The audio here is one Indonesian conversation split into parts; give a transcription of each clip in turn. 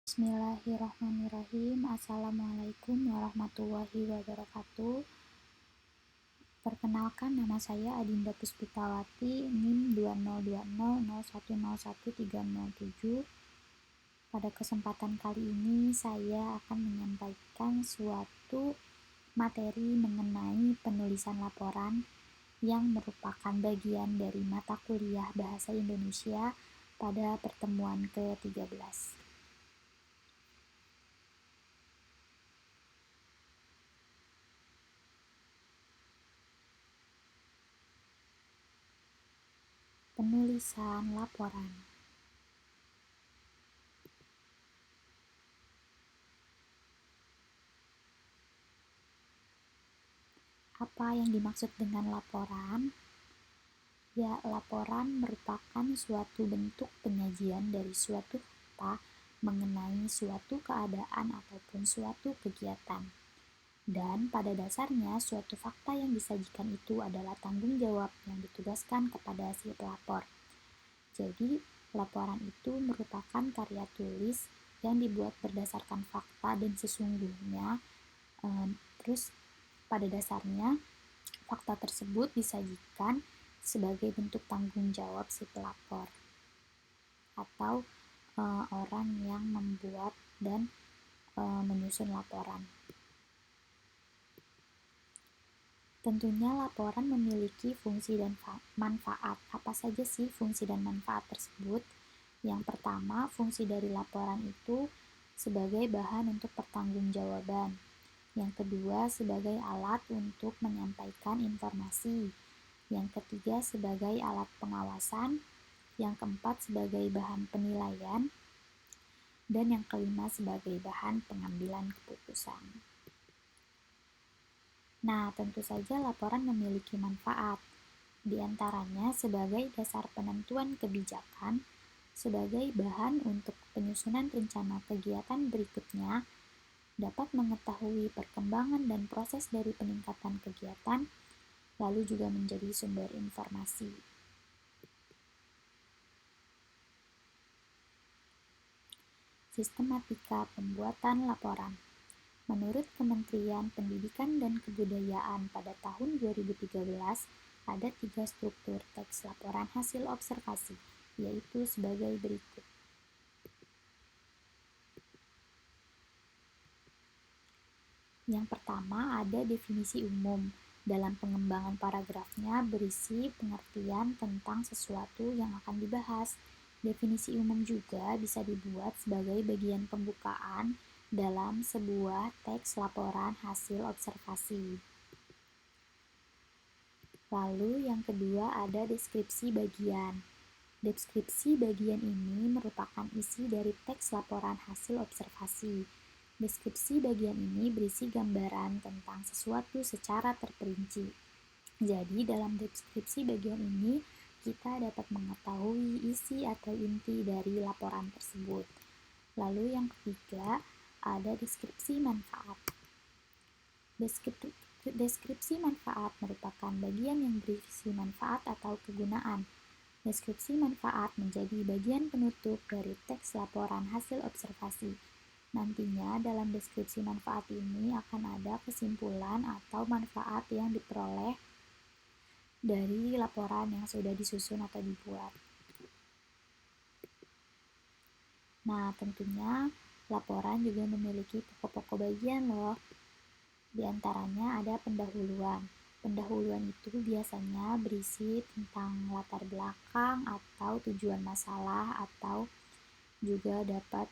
Bismillahirrahmanirrahim. Assalamualaikum warahmatullahi wabarakatuh. Perkenalkan, nama saya Adinda Puspitawati, NIM 202001013007. Pada kesempatan kali ini saya akan menyampaikan suatu materi mengenai penulisan laporan yang merupakan bagian dari mata kuliah Bahasa Indonesia pada pertemuan ke-13. Penulisan laporan. Apa yang dimaksud dengan laporan? Ya, laporan merupakan suatu bentuk penyajian dari suatu fakta mengenai suatu keadaan ataupun suatu kegiatan. Dan pada dasarnya, suatu fakta yang disajikan itu adalah tanggung jawab yang ditugaskan kepada si pelapor. Jadi, laporan itu merupakan karya tulis yang dibuat berdasarkan fakta dan sesungguhnya. Terus, pada dasarnya, fakta tersebut disajikan sebagai bentuk tanggung jawab si pelapor atau orang yang membuat dan menyusun laporan. Tentunya laporan memiliki fungsi dan manfaat. Apa saja sih fungsi dan manfaat tersebut? Yang pertama, fungsi dari laporan itu sebagai bahan untuk pertanggungjawaban. Yang kedua, sebagai alat untuk menyampaikan informasi. Yang ketiga, sebagai alat pengawasan. Yang keempat, sebagai bahan penilaian. Dan yang kelima, sebagai bahan pengambilan keputusan. Nah, tentu saja laporan memiliki manfaat. Di antaranya sebagai dasar penentuan kebijakan, sebagai bahan untuk penyusunan rencana kegiatan berikutnya, dapat mengetahui perkembangan dan proses dari peningkatan kegiatan, lalu juga menjadi sumber informasi. Sistematika pembuatan laporan. Menurut Kementerian Pendidikan dan Kebudayaan pada tahun 2013, ada 3 struktur teks laporan hasil observasi, yaitu sebagai berikut. Yang pertama, ada definisi umum. Dalam pengembangan paragrafnya berisi pengertian tentang sesuatu yang akan dibahas. Definisi umum juga bisa dibuat sebagai bagian pembukaan dalam sebuah teks laporan hasil observasi. Lalu yang kedua ada deskripsi bagian. Deskripsi bagian ini merupakan isi dari teks laporan hasil observasi. Deskripsi bagian ini berisi gambaran tentang sesuatu secara terperinci. Jadi dalam deskripsi bagian ini kita dapat mengetahui isi atau inti dari laporan tersebut. Lalu yang ketiga ada deskripsi manfaat. Deskripsi manfaat merupakan bagian yang berisi manfaat atau kegunaan. Deskripsi manfaat menjadi bagian penutup dari teks laporan hasil observasi. Nantinya dalam deskripsi manfaat ini akan ada kesimpulan atau manfaat yang diperoleh dari laporan yang sudah disusun atau dibuat. Nah, tentunya laporan juga memiliki pokok-pokok bagian loh. Di antaranya ada pendahuluan. Pendahuluan itu biasanya berisi tentang latar belakang atau tujuan masalah atau juga dapat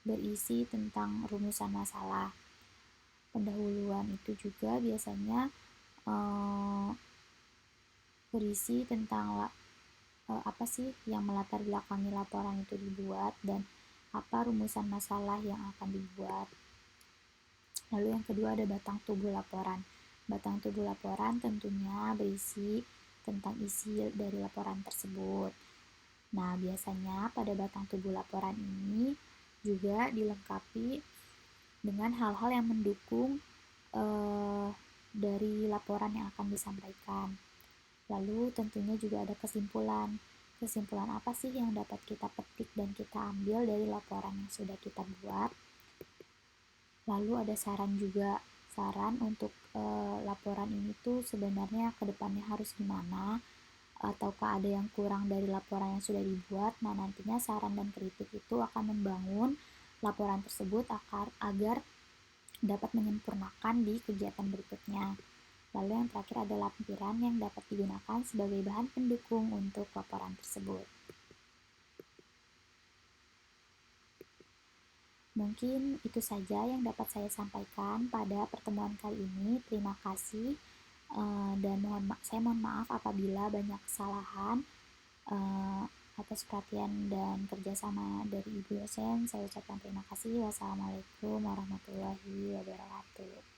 berisi tentang rumusan masalah. Pendahuluan itu juga biasanya berisi tentang apa sih yang melatar belakangi laporan itu dibuat dan apa rumusan masalah yang akan dibuat. Lalu yang kedua ada batang tubuh laporan. Batang tubuh laporan tentunya berisi tentang isi dari laporan tersebut. Nah, biasanya pada batang tubuh laporan ini juga dilengkapi dengan hal-hal yang mendukung dari laporan yang akan disampaikan. Lalu tentunya juga ada kesimpulan. kesimpulan apa sih yang dapat kita petik dan kita ambil dari laporan yang sudah kita buat. Lalu ada saran juga, saran untuk laporan ini tuh sebenarnya kedepannya harus gimana, ataukah ada yang kurang dari laporan yang sudah dibuat. Nah, nantinya saran dan kritik itu akan membangun laporan tersebut agar dapat menyempurnakan di kegiatan berikutnya. Lalu yang terakhir adalah lampiran yang dapat digunakan sebagai bahan pendukung untuk laporan tersebut. Mungkin itu saja yang dapat saya sampaikan pada pertemuan kali ini. Terima kasih, dan saya mohon maaf apabila banyak kesalahan. Atas perhatian dan kerjasama dari Ibu dosen, saya ucapkan terima kasih. Wassalamualaikum warahmatullahi wabarakatuh.